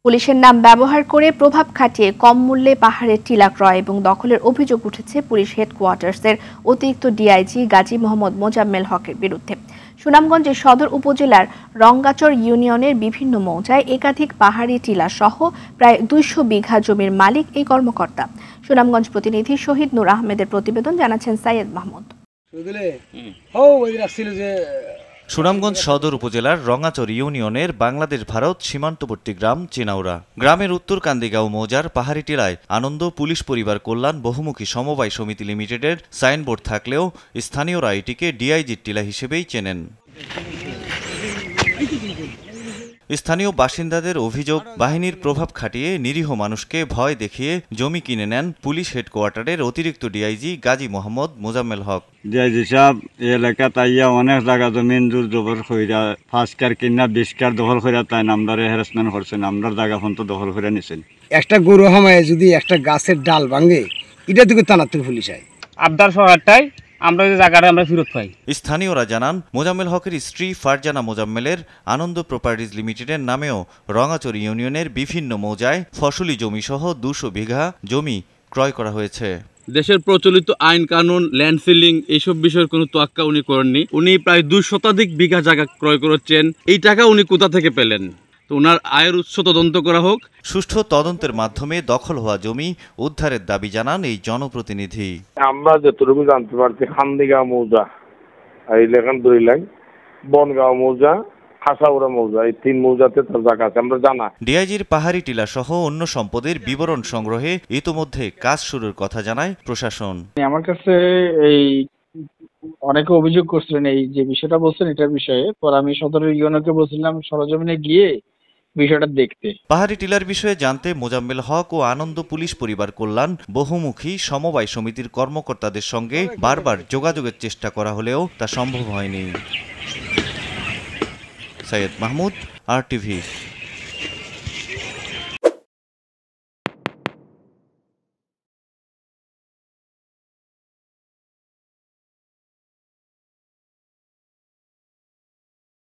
পুলিশের নাম ব্যবহার করে প্রভাব খাটিয়ে কম মূল্যে পাহাড়ের টিলা ক্রয় এবং দখলের অভিযোগ উঠেছে পুলিশ হেডকোয়ার্টার্সের অতিরিক্ত ডিআইজি গাজী মোহাম্মদ মোজাম্মেল হকের বিরুদ্ধে। সুনামগঞ্জের সদর উপজেলার রঙ্গাচর ইউনিয়নের বিভিন্ন মৌজায় একাধিক পাহাড়ি টিলা সহ প্রায় ২০০ বিঘা জমির মালিক এই কর্মকর্তা। সুনামগঞ্জ প্রতিনিধি শহীদ নূর আহমেদের প্রতিবেদন, জানাচ্ছেন সাইয়েদ মাহমুদ। সুনামগঞ্জ সদর উপজেলার রঙ্গাচর ইউনিয়নের বাংলাদেশ ভারত সীমান্তবর্তী গ্রাম চিনাউড়া গ্রামের উত্তর কান্দিগাঁও মৌজার পাহাড়ি টিলায় আনন্দ পুলিশ পরিবার কল্যাণ বহুমুখী সমবায় সমিতি লিমিটেডের সাইনবোর্ড থাকলেও স্থানীয়রা এটিকে ডিআইজির টিলা হিসেবেই চেনেন। স্থানীয় বাসিন্দাদের অভিযোগ, বাহিনীর প্রভাব খাটিয়ে নিরীহ মানুষকে ভয় দেখিয়ে জমি কিনে নেন পুলিশ হেডকোয়ার্টারের অতিরিক্ত ডিআইজি গাজী মোহাম্মদ মোজাম্মেল হক। ডিআইজি সাহেব এই এলাকা তাইয়া অনেক জায়গা জমিন জোর জবর কইরা 5 কার কিনা 20 কার দখল কইরা তাই নামদারে হ্যারাসমেন্ট করছেন, আমরার জায়গা ফোন তো দখল করে নিছেন। একটা গরু হামায় যদি একটা গাছের ডাল ভাঙে এটা দিকে তানাতে পুলিশ আয় আবদার সরকারটাই আমরা যে জায়গাটা আমরা ফেরত পাই। স্থানীয়রা জানান, মোজাম্মেল হকের স্ত্রী ফারজানা মোজাম্মেলের আনন্দ প্রপার্টিজ লিমিটেডের নামেও রঙ্গাচর ইউনিয়নের বিভিন্ন মৌজায় ফসলি জমি সহ 200 বিঘা জমি ক্রয় করা হয়েছে। দেশের প্রচলিত আইন কানুন, ল্যান্ড সিলিং এইসব বিষয়ের কোনো তোয়াক্কা উনি করেননি। উনি প্রায় 2 শতাধিক বিঘা জায়গা ক্রয় করেছেন। এই টাকা উনি কোথা থেকে পেলেন? তো ওনার আয়ের উৎস তদন্ত করা হোক। সুষ্ঠু তদন্তের মাধ্যমে দখল হওয়া জমি উদ্ধারের দাবি জানান এই জনপ্রতিনিধি। আমরা যতটুকু জানতে পারছি, খান্দিগাঁও মৌজা, এই লেখান 2 লাইন, বনগাঁও মৌজা, খাসাউড়া মৌজা, এই 3 মৌজাতে তার জায়গা আছে আমরা জানা। ডিআইজির পাহাড়ি টিলা সহ অন্য সম্পদের বিবরণ সংগ্রহে ইতোমধ্যে কাজ শুরুর কথা জানায় প্রশাসন। আমার কাছে এই অনেকে অভিযোগ করছিলেন এই যে বিষয়টা বলছেন এটার বিষয়ে, পরে আমি সদরের ইউনিয়নকে বলছিলাম সরজমিনে গিয়ে বিষয়টা দেখতে। পাহাড়ি টিলার বিষয়ে জানতে মোজাম্মেল হক ও আনন্দ পুলিশ পরিবার কল্যাণ বহুমুখী সমবায় সমিতির কর্মকর্তাদের সঙ্গে বারবার যোগাযোগের চেষ্টা করা হলেও তা সম্ভব হয়নি। সাইয়েদ মাহমুদ, RTV।